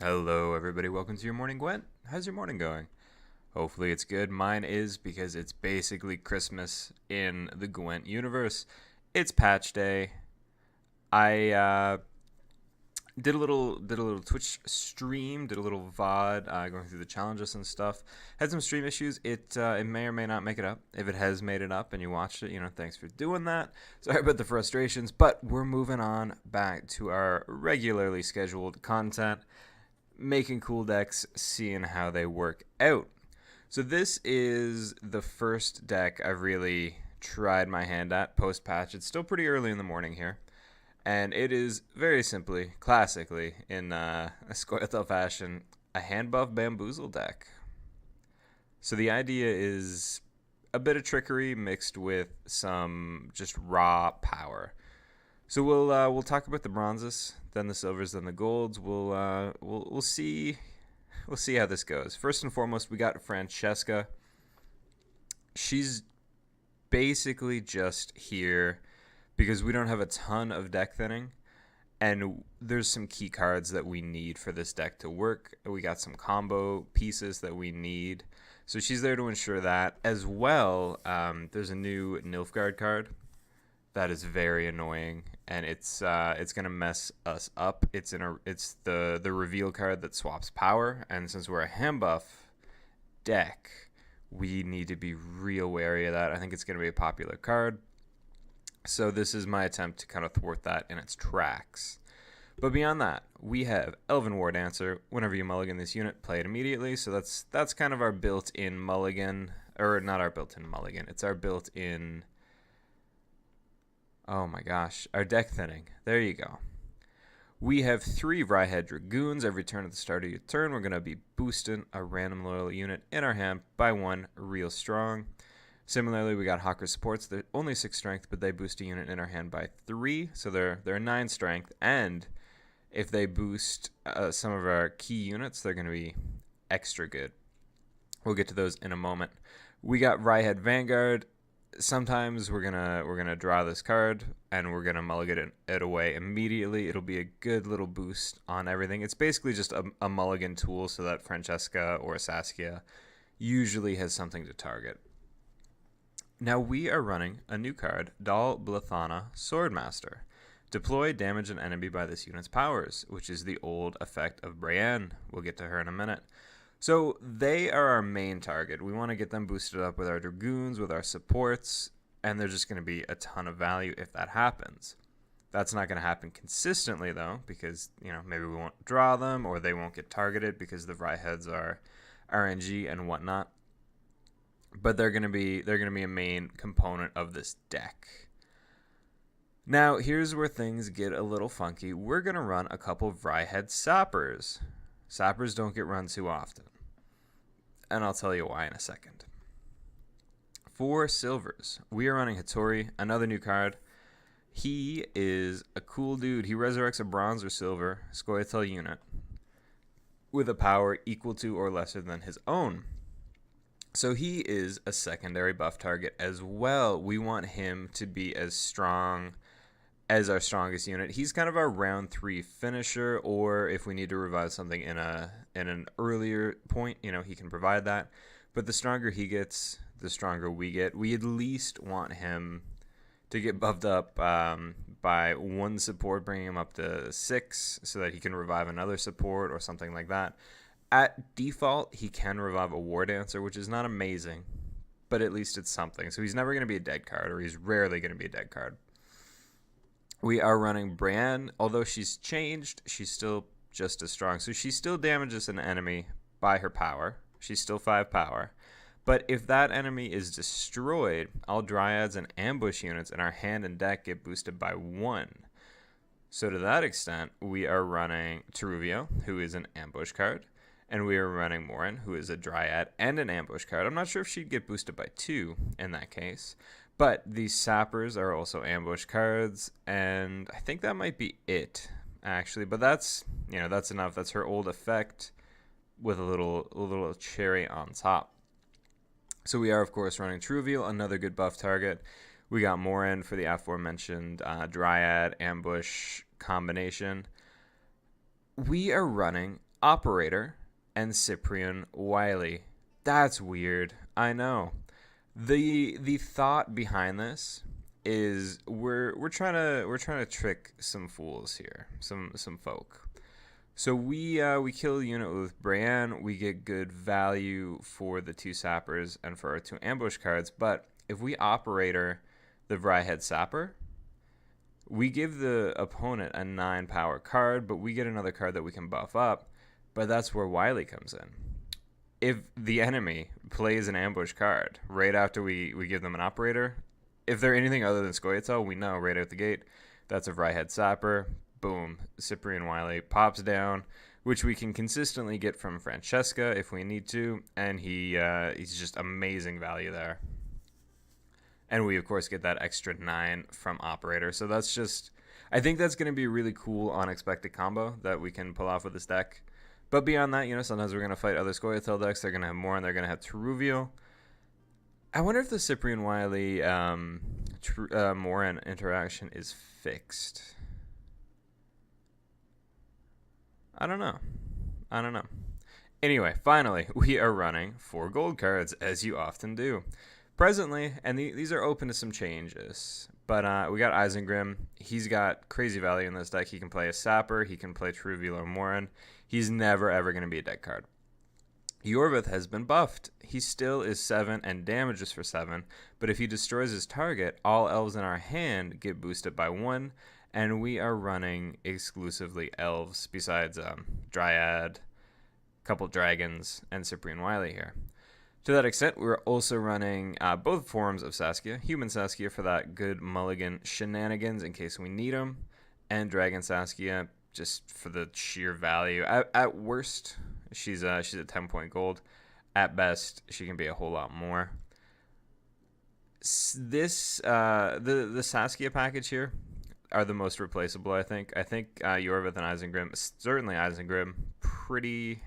Hello, everybody. Welcome to your morning, Gwent. How's your morning going? Hopefully, it's good. Mine is because it's basically Christmas in the Gwent universe. It's patch day. I did a little Twitch stream, did a little VOD, going through the challenges and stuff. Had some stream issues. It may or may not make it up. If it has made it up and you watched it, thanks for doing that. Sorry about the frustrations, but we're moving on back to our regularly scheduled content, making cool decks, seeing how they work out. So this is the first deck I've really tried my hand at post-patch. It's still pretty early in the morning here. And it is very simply, classically, in a Scoia'tael fashion, a hand buff Bamboozle deck. So the idea is a bit of trickery mixed with some just raw power. So we'll talk about the bronzes, then the silvers, then the golds. We'll see how this goes. First and foremost, we got Francesca. She's basically just here because we don't have a ton of deck thinning, and there's some key cards that we need for this deck to work. We got some combo pieces that we need, so she's there to ensure that. As well, there's a new Nilfgaard card that is very annoying, and it's gonna mess us up. It's the reveal card that swaps power, and since we're a hand buff deck, we need to be real wary of that. I think it's gonna be a popular card, so this is my attempt to kind of thwart that in its tracks. But beyond that, we have Elven War Dancer. Whenever you mulligan this unit, play it immediately. So that's kind of our built-in mulligan, or not our built-in mulligan. It's our built-in. Oh my gosh, our deck thinning. There you go. We have 3 Ryehead Dragoons. Every turn at the start of your turn, we're going to be boosting a random loyal unit in our hand by 1 real strong. Similarly, we got Hawker Supports. They're only 6 strength, but they boost a unit in our hand by 3. So they're 9 strength. And if they boost some of our key units, they're going to be extra good. We'll get to those in a moment. We got Ryehead Vanguard. Sometimes we're gonna draw this card and we're gonna mulligan it away immediately. It'll be a good little boost on everything. It's basically just a mulligan tool so that Francesca or Saskia usually has something to target. Now we are running a new card, Dal Blathana Swordmaster. Deploy, damage an enemy by this unit's powers, which is the old effect of Brienne. We'll get to her in a minute. So they are our main target. We want to get them boosted up with our Dragoons, with our supports, and they're just going to be a ton of value if that happens. That's not going to happen consistently, though, because maybe we won't draw them, or they won't get targeted because the Ryeheads are RNG and whatnot. But they're going to be a main component of this deck. Now, here's where things get a little funky. We're going to run a couple of Ryehead Sappers. Sappers don't get run too often, and I'll tell you why in a second. For silvers, we are running Hattori, another new card. He is a cool dude. He resurrects a bronze or silver Scoia'tael unit with a power equal to or lesser than his own. So he is a secondary buff target as well. We want him to be as strong as our strongest unit. He's kind of our round 3 finisher, or if we need to revive something in an earlier point, he can provide that. But the stronger he gets, the stronger we get. We at least want him to get buffed up by 1 support, bringing him up to 6, so that he can revive another support or something like that. At default, he can revive a War Dancer, which is not amazing, but at least it's something. So he's never going to be a dead card, or he's rarely going to be a dead card. We are running Brienne. Although she's changed, she's still just as strong. So she still damages an enemy by her power. She's still 5 power. But if that enemy is destroyed, all Dryads and ambush units in our hand and deck get boosted by 1. So to that extent, we are running Teruvio, who is an ambush card. And we are running Morin, who is a Dryad and an ambush card. I'm not sure if she'd get boosted by 2 in that case. But these Sappers are also ambush cards, and I think that might be it, actually. But that's enough. That's her old effect with a little cherry on top. So we are, of course, running Teruvio, another good buff target. We got Morin for the aforementioned Dryad ambush combination. We are running Operator and Cyprian Wiley. That's weird. I know. The thought behind this is we're trying to trick some fools here, some folk. So we kill a unit with Brienne. We get good value for the 2 sappers and for our 2 ambush cards. But if we operator the Vryhead Sapper, we give the opponent a 9 power card, but we get another card that we can buff up. But that's where Wiley comes in. If the enemy plays an ambush card right after we give them an operator, if they're anything other than Scoia'tael, we know right out the gate that's a Vryhead Sapper. Boom, Cyprian Wiley pops down, which we can consistently get from Francesca if we need to, and he's just amazing value there. And we, of course, get that extra 9 from Operator. So that's just, I think that's going to be a really cool unexpected combo that we can pull off with this deck. But beyond that, sometimes we're going to fight other Scoia'tael decks. They're going to have more, and they're going to have Teruvial. I wonder if the Cyprian Wiley Moran interaction is fixed. I don't know. Anyway, finally, we are running 4 gold cards, as you often do. Presently, and these are open to some changes, but we got Isengrim. He's got crazy value in this deck. He can play a Sapper. He can play Teruvial or Moran. He's never, ever going to be a deck card. Yorvith has been buffed. He still is 7 and damages for 7, but if he destroys his target, all elves in our hand get boosted by 1, and we are running exclusively elves, besides Dryad, couple dragons, and Cyprian Wiley here. To that extent, we're also running both forms of Saskia. Human Saskia for that good mulligan shenanigans in case we need them, and Dragon Saskia just for the sheer value. At worst, she's at 10-point gold. At best, she can be a whole lot more. This the Saskia package here are the most replaceable, I think. I think Yorvith and Isengrim, certainly Isengrim, pretty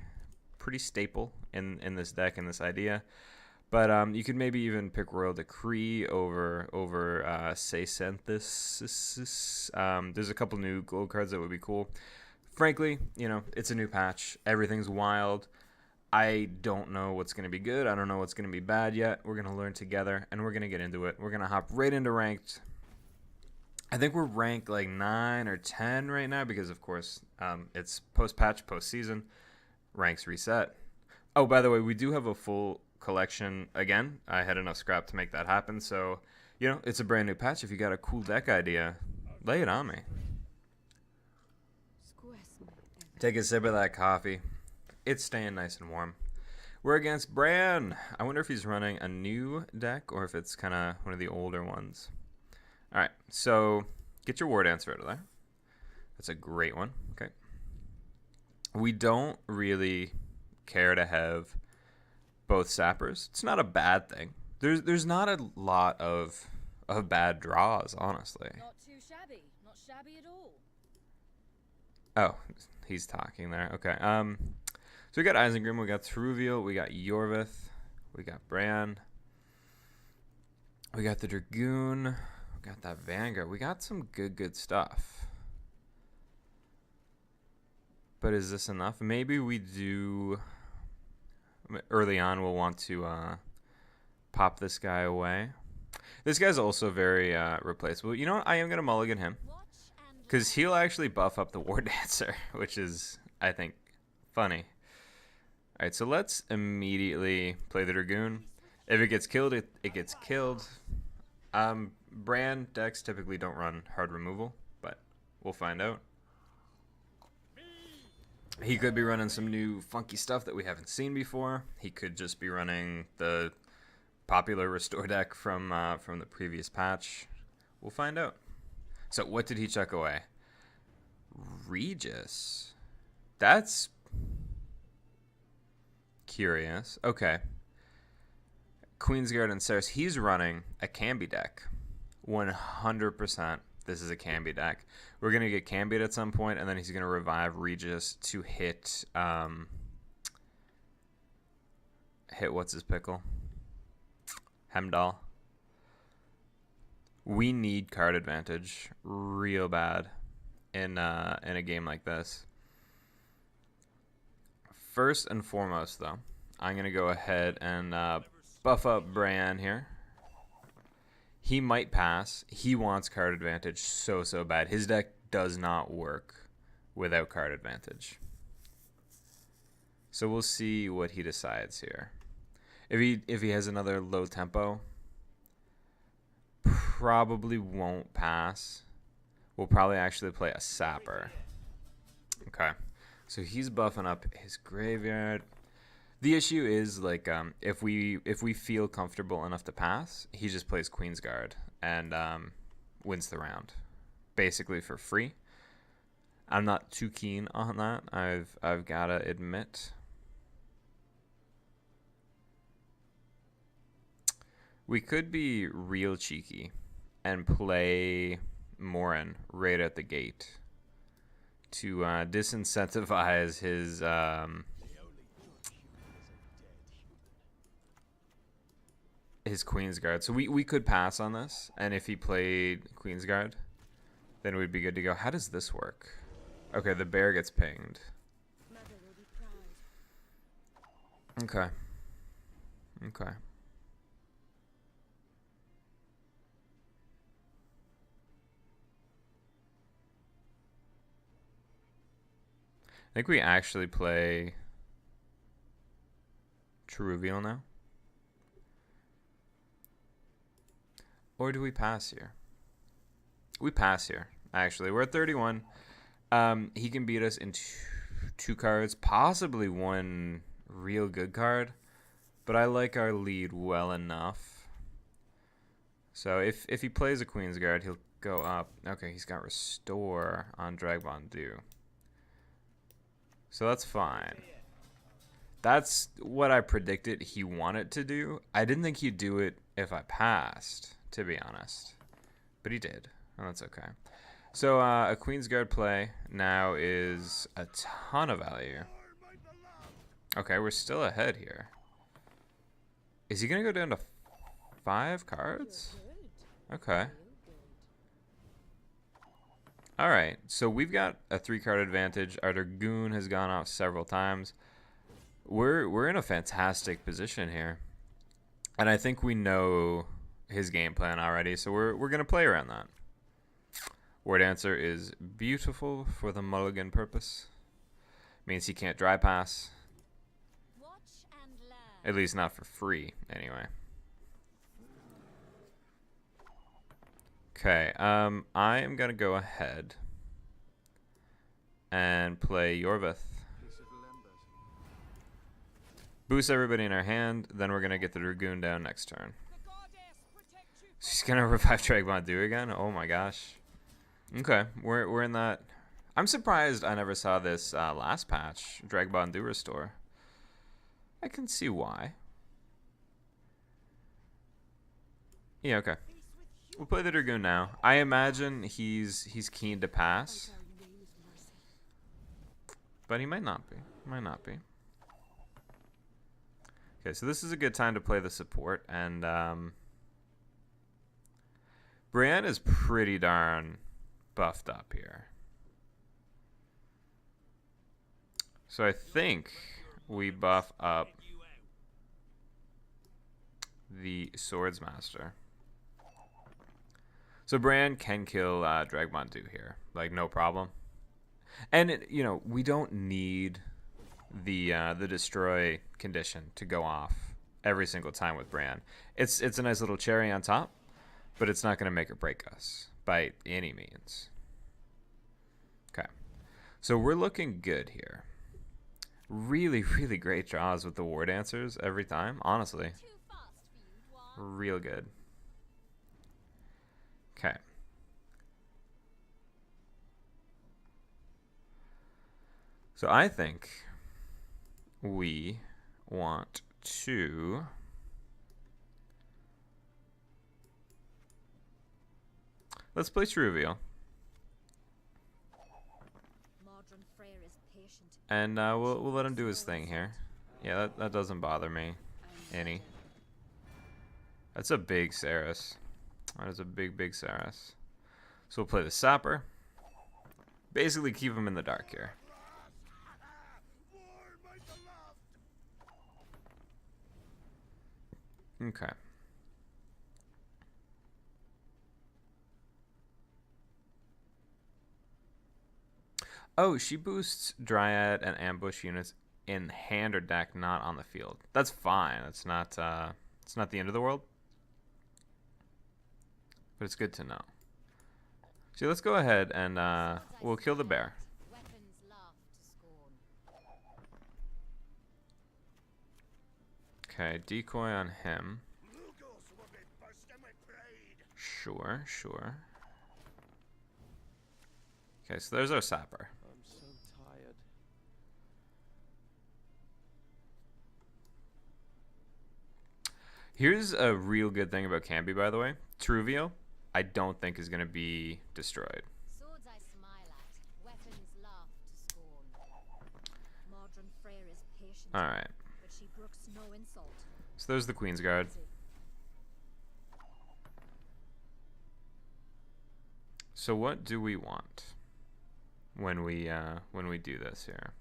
staple in this deck and this idea. But you could maybe even pick Royal Decree over Seisynthesis. There's a couple new gold cards that would be cool. Frankly, it's a new patch. Everything's wild. I don't know what's going to be good. I don't know what's going to be bad yet. We're going to learn together, and we're going to get into it. We're going to hop right into ranked. I think we're ranked like 9 or 10 right now because, of course, it's post-patch, post-season. Ranks reset. Oh, by the way, we do have a full collection again. I had enough scrap to make that happen. So, it's a brand new patch. If you got a cool deck idea, lay it on me. Take a sip of that coffee. It's staying nice and warm. We're against Bran. I wonder if he's running a new deck or if it's kind of one of the older ones. All right, so get your war dancer out of there. That's a great one. Okay. We don't really care to have both sappers. It's not a bad thing. There's not a lot of bad draws, honestly. Not too shabby. Not shabby at all. Oh, he's talking there. Okay. So we got Isengrim, we got Teruvial, we got Yorvith, we got Bran, we got the Dragoon, we got that Vanguard. We got some good stuff. But is this enough? Maybe we do. Early on, we'll want to pop this guy away. This guy's also very replaceable. You know what? I am going to mulligan him. Because he'll actually buff up the War Dancer, which is, I think, funny. Alright, so let's immediately play the Dragoon. If it gets killed, it gets killed. Bran decks typically don't run hard removal, but we'll find out. He could be running some new funky stuff that we haven't seen before. He could just be running the popular restore deck from the previous patch. We'll find out. So what did he chuck away? Regis. That's curious. Okay. Queensguard and Ceres. He's running a Cambi deck. 100%. This is a Cambi deck. We're going to get Cambied at some point, and then he's going to revive Regis to hit what's his pickle? Hemdall. We need card advantage real bad in a game like this. First and foremost, though, I'm going to go ahead and buff up Bran here. He might pass. He wants card advantage so bad. His deck does not work without card advantage. So we'll see what he decides here. If he has another low tempo, probably won't pass. We'll probably actually play a sapper. Okay. So he's buffing up his graveyard. The issue is, like, if we feel comfortable enough to pass, he just plays Queensguard and wins the round, basically for free. I'm not too keen on that. I've gotta admit. We could be real cheeky and play Morin right at the gate to disincentivize his Queensguard. So we could pass on this, and if he played Queensguard, then we'd be good to go. How does this work? Okay, the bear gets pinged. Okay. Okay. I think we actually play True Reveal now. Or do we pass here? We pass here, actually. We're at 31. He can beat us in two cards, possibly one real good card. But I like our lead well enough. So if he plays a Queensguard, he'll go up. Okay, he's got Restore on Bamboozles. So that's fine. That's what I predicted he wanted to do. I didn't think he'd do it if I passed, to be honest. But he did, and that's okay. So a Queensguard play now is a ton of value. Okay, we're still ahead here. Is he going to go down to 5 cards? Okay. Alright, so we've got a 3-card advantage. Our Dragoon has gone off several times. We're in a fantastic position here. And I think we know his game plan already, so we're going to play around that. Word answer is beautiful for the mulligan purpose. Means he can't dry pass. At least not for free, anyway. Okay, I am going to go ahead and play Yorvith. Boost everybody in our hand, then we're going to get the Dragoon down next turn. She's going to revive Bamboozles again? Oh my gosh. Okay, we're in that. I'm surprised I never saw this last patch, Bamboozles Restore. I can see why. Yeah, okay. We'll play the Dragoon now. I imagine he's keen to pass. But he might not be. Might not be. Okay, so this is a good time to play the support. And Brienne is pretty darn buffed up here. So I think we buff up the Swordsmaster. So Bran can kill Bamboozles here, like no problem. And you know, we don't need the destroy condition to go off every single time with Bran. It's a nice little cherry on top, but it's not going to make or break us by any means. Okay, so we're looking good here. Really, really great draws with the ward answers every time. Honestly, real good. Okay. So I think we want to let's play True Reveal. And we'll let him do his thing here. Yeah, that doesn't bother me any. That's a big Saris. That is a big Saris. So we'll play the Sapper. Basically keep him in the dark here. Okay. Oh, she boosts Dryad and ambush units in hand or deck, not on the field. That's fine. It's not the end of the world. But it's good to know. See, let's go ahead and we'll kill the bear. Okay, decoy on him. Sure, sure. Okay, so there's our sapper. I'm so tired. Here's a real good thing about Camby, by the way. Truvio, I don't think is going to be destroyed. Swords I smile at, weapons laugh to scorn. Modern Freyr is patient, All right. but she brooks no insult. So there's the Queen's Guard. So what do we want when we do this here?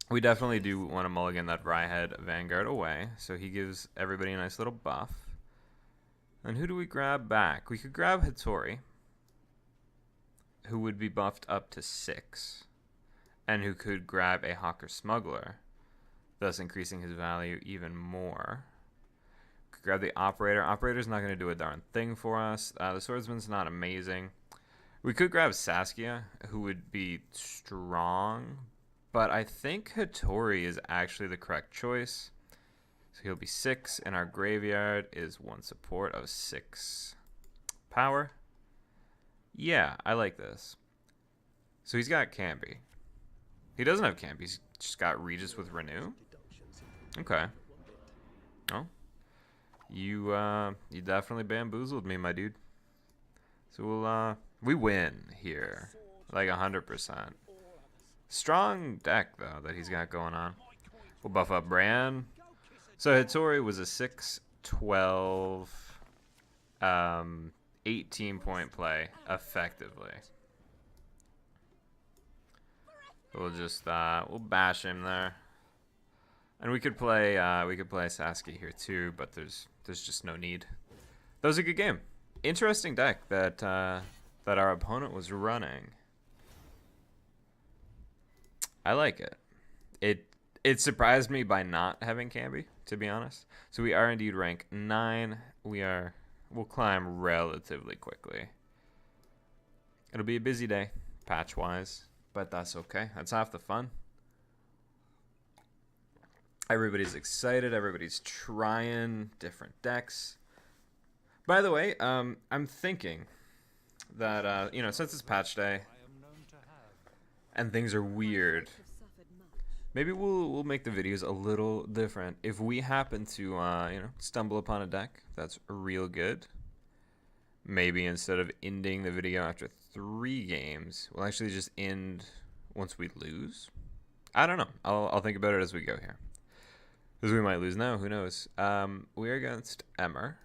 We definitely do want to mulligan that Ryehead Vanguard away, so he gives everybody a nice little buff. And who do we grab back? We could grab Hattori, who would be buffed up to 6, and who could grab a Hawker Smuggler, thus increasing his value even more. Could grab the Operator. Operator's not going to do a darn thing for us. The Swordsman's not amazing. We could grab Saskia, who would be strong, but I think Hattori is actually the correct choice. So he'll be 6, and our graveyard is 1 support of 6 power. Yeah, I like this. So he's got Camby. He doesn't have Camby. He's just got Regis with Renew. Okay. Oh. You definitely bamboozled me, my dude. So we win here. Like 100%. Strong deck, though, that he's got going on. We'll buff up Bran. So Hattori was a 6, 12, 18-point play, effectively. We'll just we'll bash him there, and we could play Saskia here too, but there's just no need. That was a good game. Interesting deck that that our opponent was running. I like it. It surprised me by not having Camby, to be honest. So we are indeed rank 9. We'll climb relatively quickly. It'll be a busy day, patch-wise, but that's okay. That's half the fun. Everybody's excited. Everybody's trying different decks. By the way, I'm thinking that, since it's patch day and things are weird, maybe we'll make the videos a little different. If we happen to, stumble upon a deck that's real good, maybe instead of ending the video after 3 games, we'll actually just end once we lose. I don't know. I'll think about it as we go here. Because we might lose now. Who knows? We are against Emmer.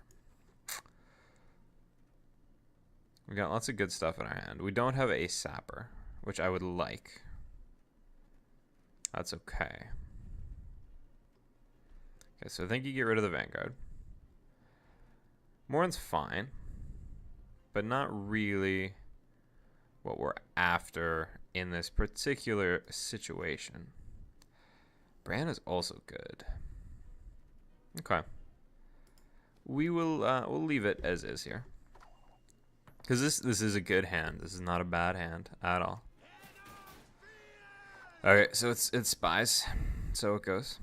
We got lots of good stuff in our hand. We don't have a Sapper, which I would like. That's okay. Okay, so I think you get rid of the Vanguard. Morin's fine, but not really what we're after in this particular situation. Bran is also good. Okay. We will we'll leave it as is here. Because this is a good hand. This is not a bad hand at all. Okay, so it's spies. So it goes.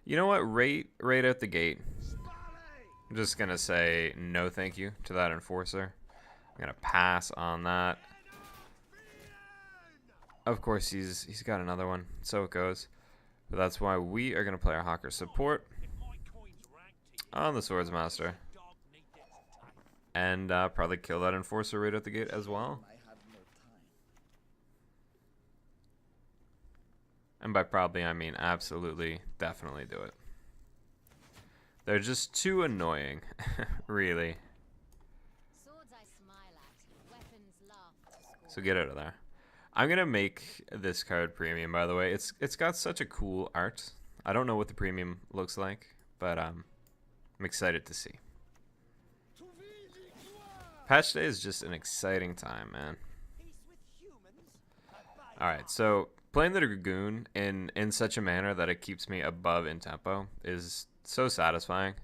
You know what? Right out the gate, I'm just gonna say no thank you to that enforcer. I'm gonna pass on that. Of course he's got another one. So it goes. But that's why we are gonna play our Hawker support on the Swordsmaster. And probably kill that enforcer right at the gate as well. And by probably, I mean absolutely, definitely do it. They're just too annoying, really. So get out of there. I'm gonna make this card premium, by the way. It's got such a cool art. I don't know what the premium looks like, but I'm excited to see. Patch day is just an exciting time, man. Alright, so playing the Dragoon in such a manner that it keeps me above in tempo is so satisfying.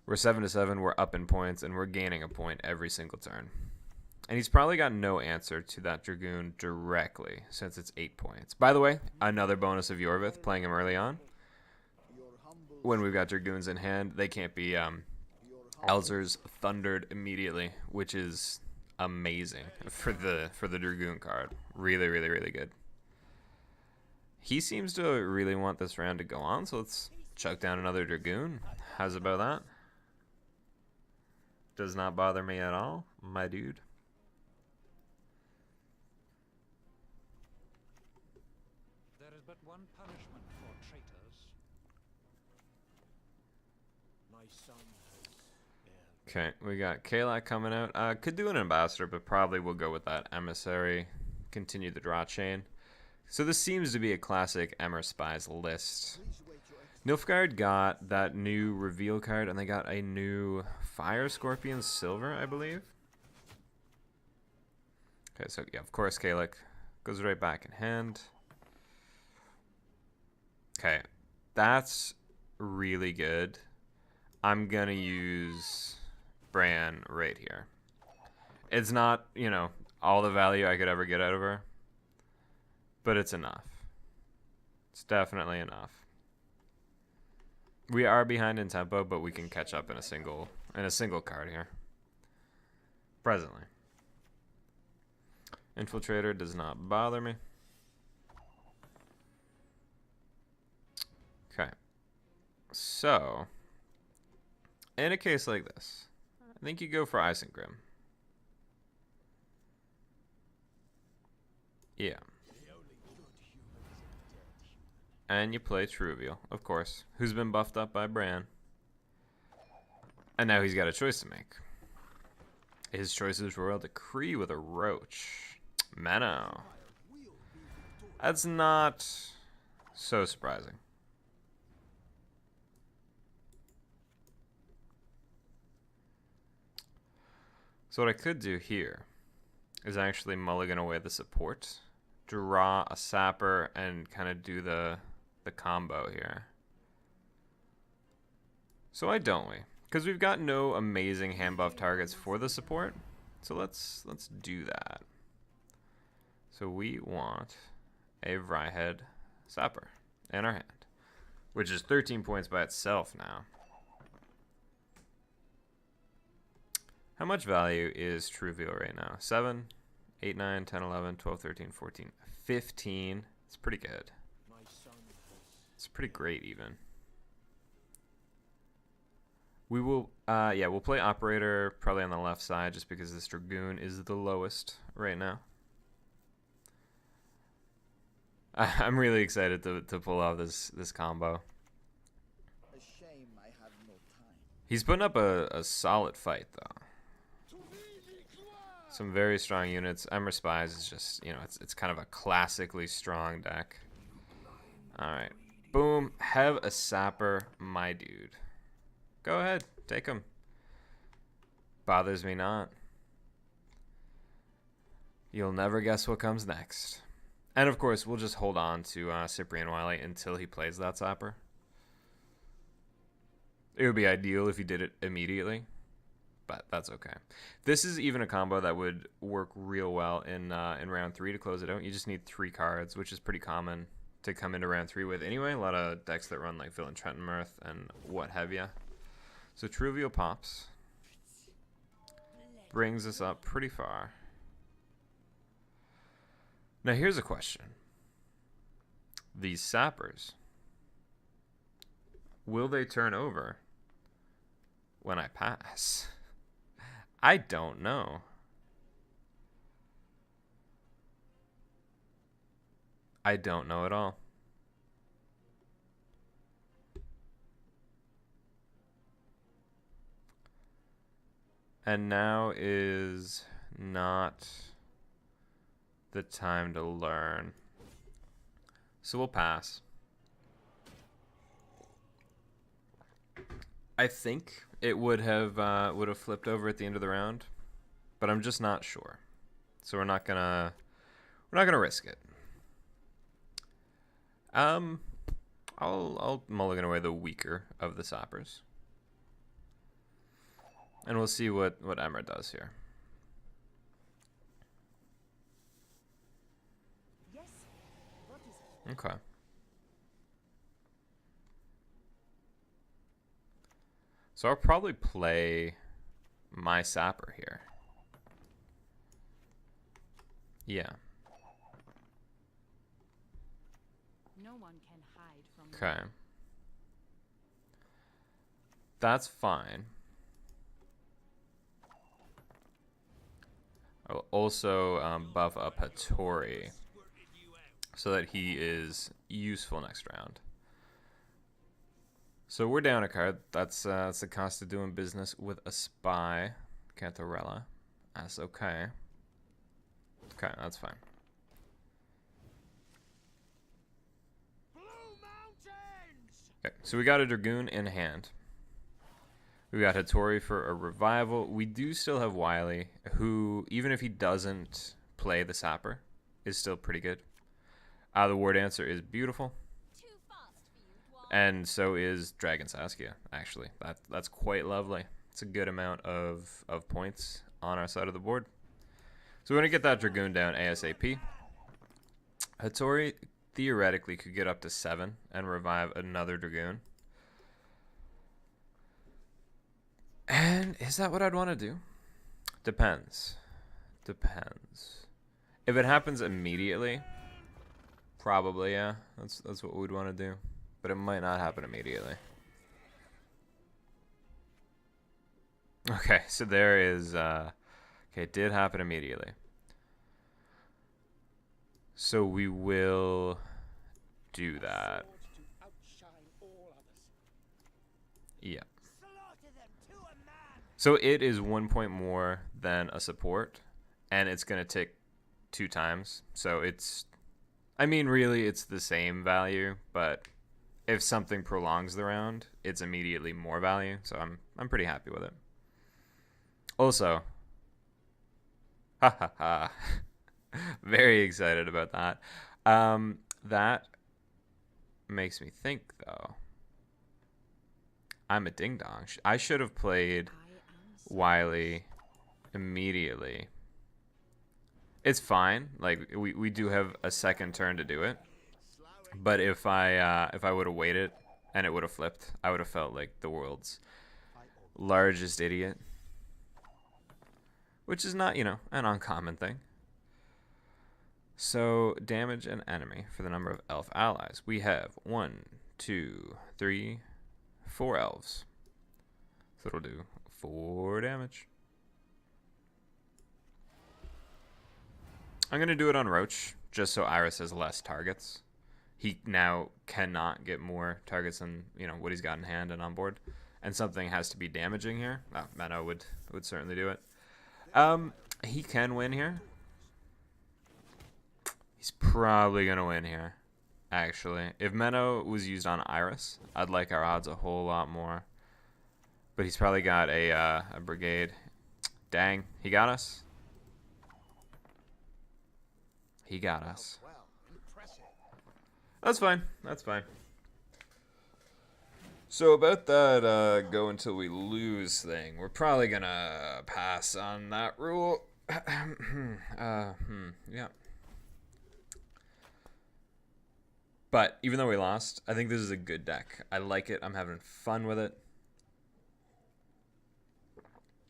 We're 7-7, we're up in points, and we're gaining a point every single turn. And he's probably got no answer to that Dragoon directly, since it's 8 points. By the way, another bonus of Yorvith, playing him early on. When we've got Dragoons in hand, they can't be Elzer's thundered immediately, which is amazing for the Dragoon card. Really, really, really good. He seems to really want this round to go on, so let's chuck down another Dragoon. How's about that? Does not bother me at all, my dude. There is but one punishment for traitors. My son has... Okay, we got Kalak coming out. Could do an ambassador, but probably we'll go with that emissary. Continue the draw chain. So this seems to be a classic Emmer Spies list. Nilfgaard got that new reveal card, and they got a new Fire Scorpion Silver, I believe. Okay, so yeah, of course, Kalak goes right back in hand. Okay, that's really good. I'm gonna use Bran right here. It's not, you know, all the value I could ever get out of her, but it's enough. It's definitely enough. We are behind in tempo, but we can catch up in a single card here. Presently. Infiltrator does not bother me. Okay. So, in a case like this, I think you go for Isengrim. Yeah. And you play Truvial, of course, who's been buffed up by Bran. And now he's got a choice to make. His choice is Royal Decree with a Roach. Menno. That's not so surprising. So what I could do here is actually mulligan away the support, draw a sapper, and kind of do the combo here. So why don't we? Because we've got no amazing hand buff targets for the support. So let's do that. So we want a Vryhead sapper in our hand, which is 13 points by itself now. How much value is Truvial right now? 7, 8, 9, 10, 11, 12, 13, 14, 15. It's pretty good. It's pretty great even. We will, yeah, we'll play Operator probably on the left side just because this Dragoon is the lowest right now. I'm really excited to pull off this combo. A shame I have no time. He's putting up a solid fight though. Some very strong units. Emmer Spies is just, you know, it's kind of a classically strong deck. Alright. Boom. Have a sapper, my dude. Go ahead. Take him. Bothers me not. You'll never guess what comes next. And of course, we'll just hold on to Cyprian Wiley until he plays that sapper. It would be ideal if he did it immediately, but that's okay. This is even a combo that would work real well in round 3 to close it out. You just need 3 cards, which is pretty common to come into round 3 with anyway. A lot of decks that run like Villain Trentonmirth and what have ya. So Truvial pops. Brings us up pretty far. Now here's a question. These sappers, will they turn over when I pass? I don't know. I don't know at all. And now is not the time to learn. So we'll pass. I think it would have flipped over at the end of the round, but I'm just not sure. So we're not gonna risk it. I'll mulligan away the weaker of the sappers, and we'll see what Emma does here. Yes. What is it? Okay. So I'll probably play my sapper here. Yeah. No one can hide from me. Okay. That's fine. I'll also buff up Hattori so that he is useful next round. So we're down a card. That's the cost of doing business with a spy. Cantarella. That's okay. Okay, that's fine. Okay, so we got a Dragoon in hand. We got Hattori for a revival. We do still have Wily, who, even if he doesn't play the Sapper, is still pretty good. The War Dancer is beautiful. Too fast for you, dwarf. And so is Dragon Saskia, actually. That's quite lovely. It's a good amount of points on our side of the board. So we're going to get that Dragoon down ASAP. Hattori theoretically could get up to 7 and revive another Dragoon. And is that what I'd want to do? Depends. Depends. If it happens immediately, probably, yeah. That's what we'd want to do. But it might not happen immediately. Okay, so there is... okay, it did happen immediately. So we will do that. Yeah. So it is 1 point more than a support, and it's going to tick 2 times. So it's, I mean, really, it's the same value, but if something prolongs the round, it's immediately more value. So I'm pretty happy with it. Also, ha ha ha, very excited about that. That makes me think, though. I'm a ding dong. I should have played Wily immediately. It's fine. Like we do have a second turn to do it. But if I would have waited and it would have flipped, I would have felt like the world's largest idiot. Which is not, you know, an uncommon thing. So damage an enemy for the number of elf allies. We have 1, 2, 3, 4 elves. So it'll do 4 damage. I'm going to do it on Roach, just so Iris has less targets. He now cannot get more targets than, you know, what he's got in hand and on board. And something has to be damaging here. Oh, Menno would certainly do it. He can win here. He's probably going to win here, actually. If Menno was used on Iris, I'd like our odds a whole lot more. But he's probably got a brigade. Dang, he got us. He got us. That's fine. That's fine. So about that go until we lose thing, we're probably going to pass on that rule. Yeah. But even though we lost, I think this is a good deck. I like it. I'm having fun with it.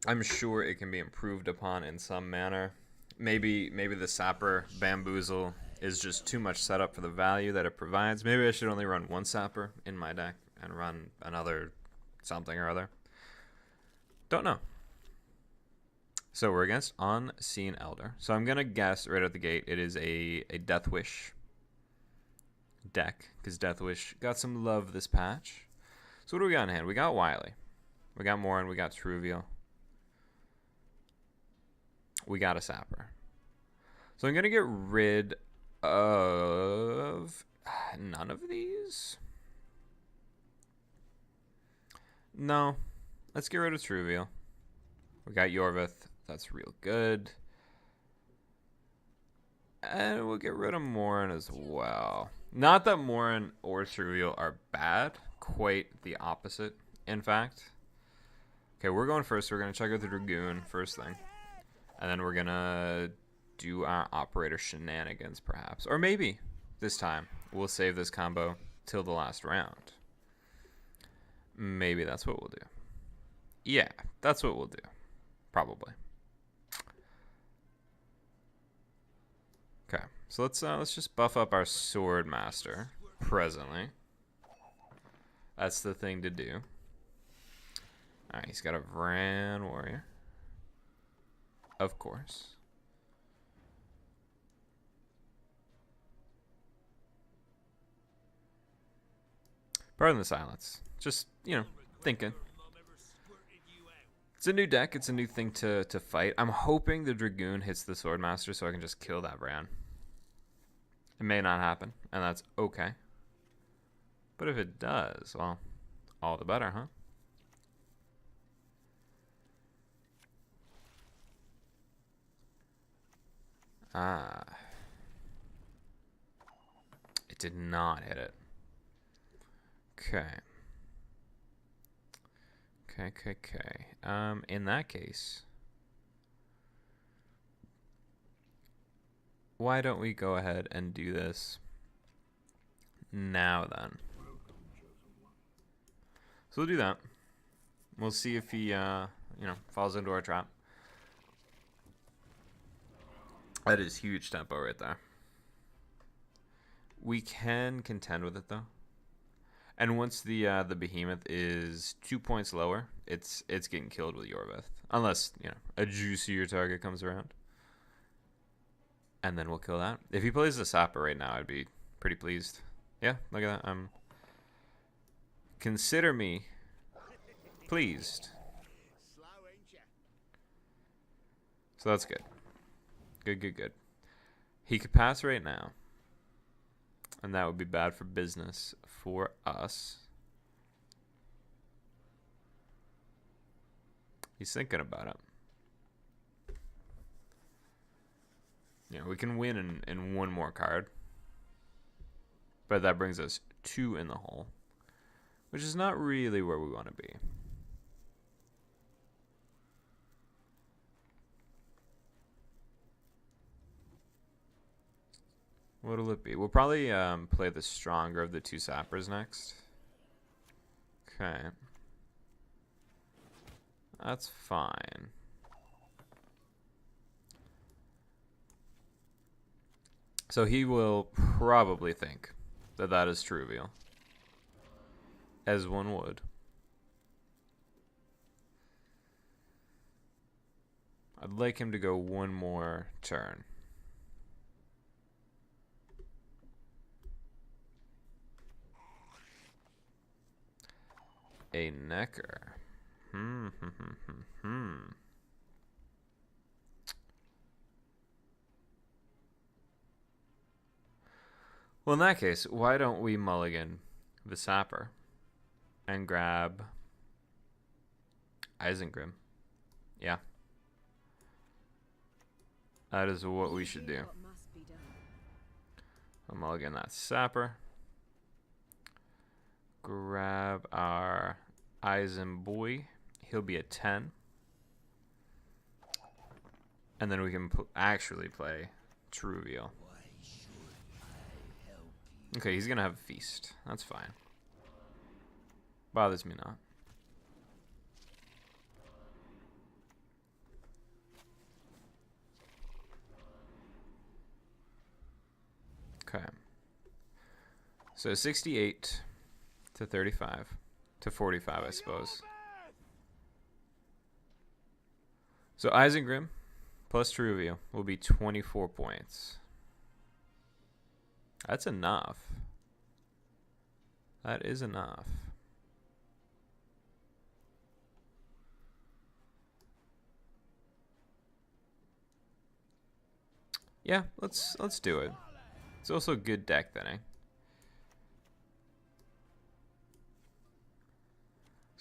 I'm sure it can be improved upon in some manner. Maybe the Sapper Bamboozle is just too much setup for the value that it provides. Maybe I should only run 1 Sapper in my deck and run another something or other. Don't know. So we're against Unseen Elder. So I'm going to guess right out the gate it is a Death Wish deck, because Death Wish got some love this patch. So what do we got in hand? We got Wily. We got Morin. We got Truvial. We got a Sapper. So I'm going to get rid of none of these. No. Let's get rid of Trivial. We got Yorvith. That's real good. And we'll get rid of Morin as well. Not that Morin or Trivial are bad. Quite the opposite, in fact. Okay, we're going first. We're going to check out the Dragoon first thing. And then we're going to do our operator shenanigans, perhaps. Or maybe this time we'll save this combo till the last round. Maybe that's what we'll do. Yeah, that's what we'll do. Probably. Okay, so let's just buff up our Sword Master presently. That's the thing to do. Alright, he's got a Vran Warrior. Of course. Pardon the silence. Just, you know, thinking. It's a new deck. It's a new thing to fight. I'm hoping the Dragoon hits the Swordmaster so I can just kill that Vran. It may not happen, and that's okay. But if it does, well, all the better, huh? Ah. It did not hit it. Okay. Okay. In that case, why don't we go ahead and do this now then? So we'll do that. We'll see if he, falls into our trap. That is huge tempo right there. We can contend with it though. And once the behemoth is 2 points lower, it's getting killed with Yorvith. Unless, a juicier target comes around. And then we'll kill that. If he plays the Sapper right now, I'd be pretty pleased. Yeah, look at that. Consider me pleased. So that's good. Good. He could pass right now. And that would be bad for business for us. He's thinking about it. We can win in one more card. But that brings us 2 in the hole. Which is not really where we want to be. What'll it be? We'll probably play the stronger of the 2 Sappers next. Okay. That's fine. So he will probably think that that is trivial. As one would. I'd like him to go one more turn. A Necker. Well, in that case, why don't we mulligan the Sapper and grab Isengrim? Yeah. That is what we should do. I'll mulligan that Sapper. Grab our Eisenboy. He'll be a 10. And then we can actually play Truvial. Okay, he's going to have a feast. That's fine. Bothers me not. Okay. So 68 to 35 to 45, I suppose. So Isengrim plus Truvio will be 24 points. That's enough. That is enough. Yeah, let's do it. It's also good deck thinning.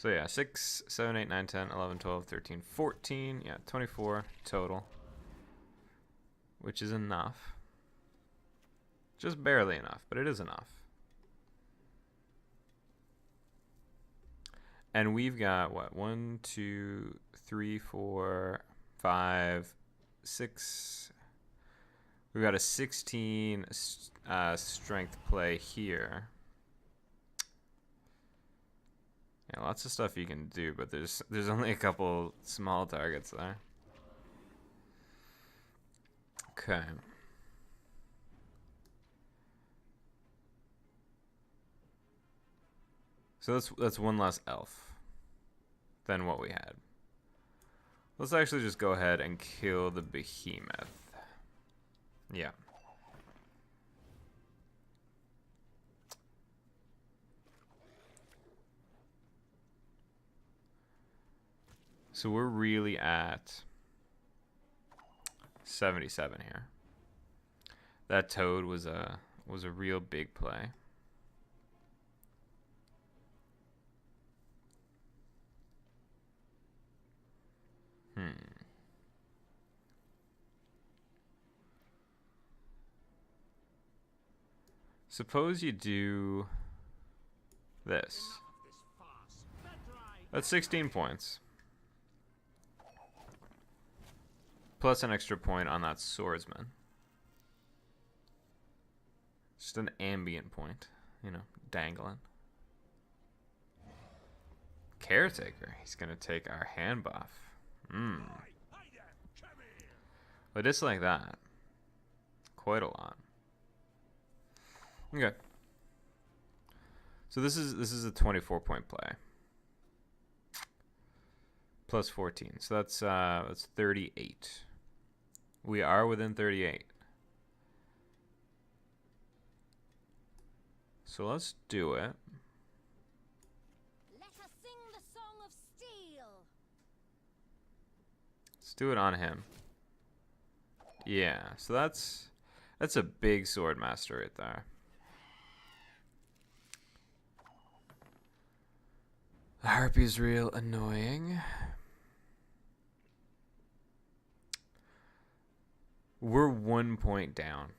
So yeah, 6, 7, 8, 9, 10, 11, 12, 13, 14. Yeah, 24 total. Which is enough. Just barely enough, but it is enough. And we've got what? 1, 2, 3, 4, 5, 6. We've got a 16 strength play here. Yeah, lots of stuff you can do, but there's only a couple small targets there. Okay. So that's one less elf than what we had. Let's actually just go ahead and kill the behemoth. Yeah. So we're really at 77 here. That toad was a real big play. Suppose you do this. That's 16 points. Plus an extra point on that swordsman. Just an ambient point, you know, dangling. Caretaker, he's gonna take our hand buff. But it's like that. Quite a lot. Okay. So this is a 24-point play. Plus 14. So that's 38. We are within 38. So let's do it. Let us sing the song of steel. Let's do it on him. Yeah, so that's a big sword master right there. The harpy's real annoying. We're 1 point down.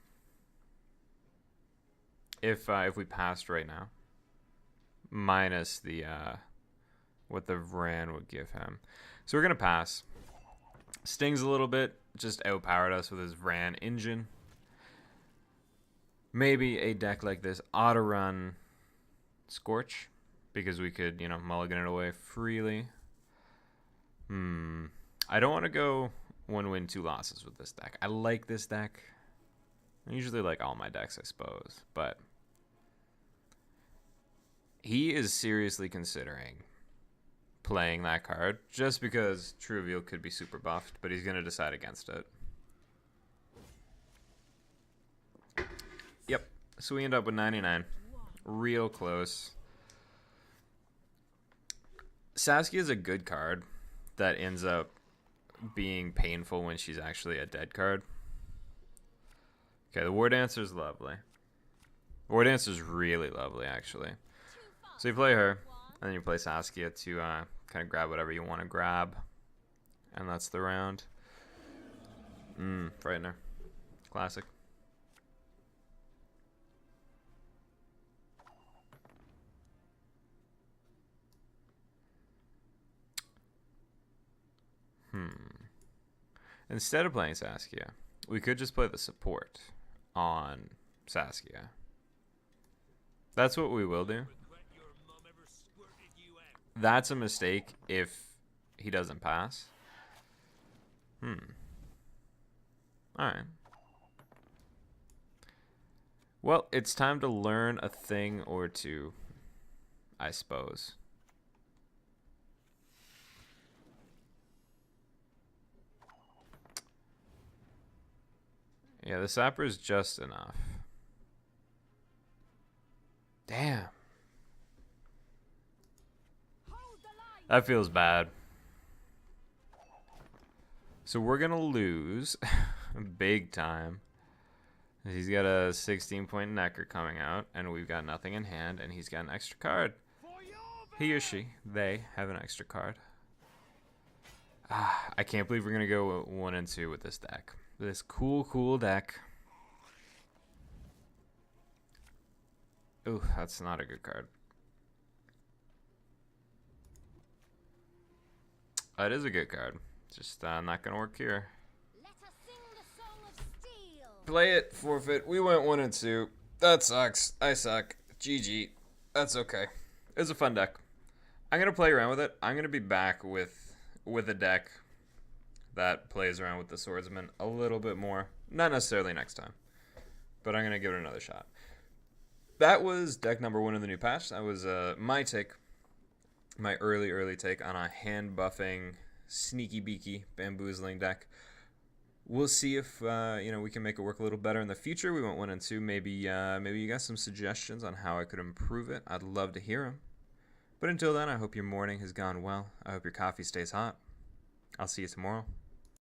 If we passed right now, minus the what the Vran would give him, so we're gonna pass. Stings a little bit, just outpowered us with his Vran engine. Maybe a deck like this ought to run Scorch, because we could, you know, mulligan it away freely. I don't want to go 1 win, 2 losses with this deck. I like this deck. I usually like all my decks, I suppose, but he is seriously considering playing that card just because True Reveal could be super buffed, but he's going to decide against it. Yep. So we end up with 99. Real close. Saskia is a good card that ends up being painful when she's actually a dead card. Okay, the War Dancer is lovely. War Dancer is really lovely, actually. So you play her, and then you play Saskia to kind of grab whatever you want to grab. And that's the round. Frightener. Classic. Instead of playing Saskia, we could just play the support on Saskia. That's what we will do. That's a mistake if he doesn't pass. Alright. Well, it's time to learn a thing or two, I suppose. Yeah, the sapper is just enough. Damn. That feels bad. So we're going to lose big time. He's got a 16-point Necker coming out, and we've got nothing in hand, and he's got an extra card. he or she, they have an extra card. I can't believe we're gonna go 1 and 2 with this deck. This cool deck. Ooh, that's not a good card. That is a good card. Just not gonna work here. Let us sing the song of steel. Play it, forfeit. We went 1 and 2. That sucks. I suck. GG. That's okay. It was a fun deck. I'm gonna play around with it. I'm gonna be back with a deck that plays around with the swordsman a little bit more. Not necessarily next time, but I'm gonna give it another shot. That was deck number 1 of the new patch. That was my take, my early take on a hand buffing, sneaky beaky, bamboozling deck. We'll see if we can make it work a little better in the future. We went 1 and 2. Maybe you got some suggestions on how I could improve it. I'd love to hear them. But until then, I hope your morning has gone well. I hope your coffee stays hot. I'll see you tomorrow.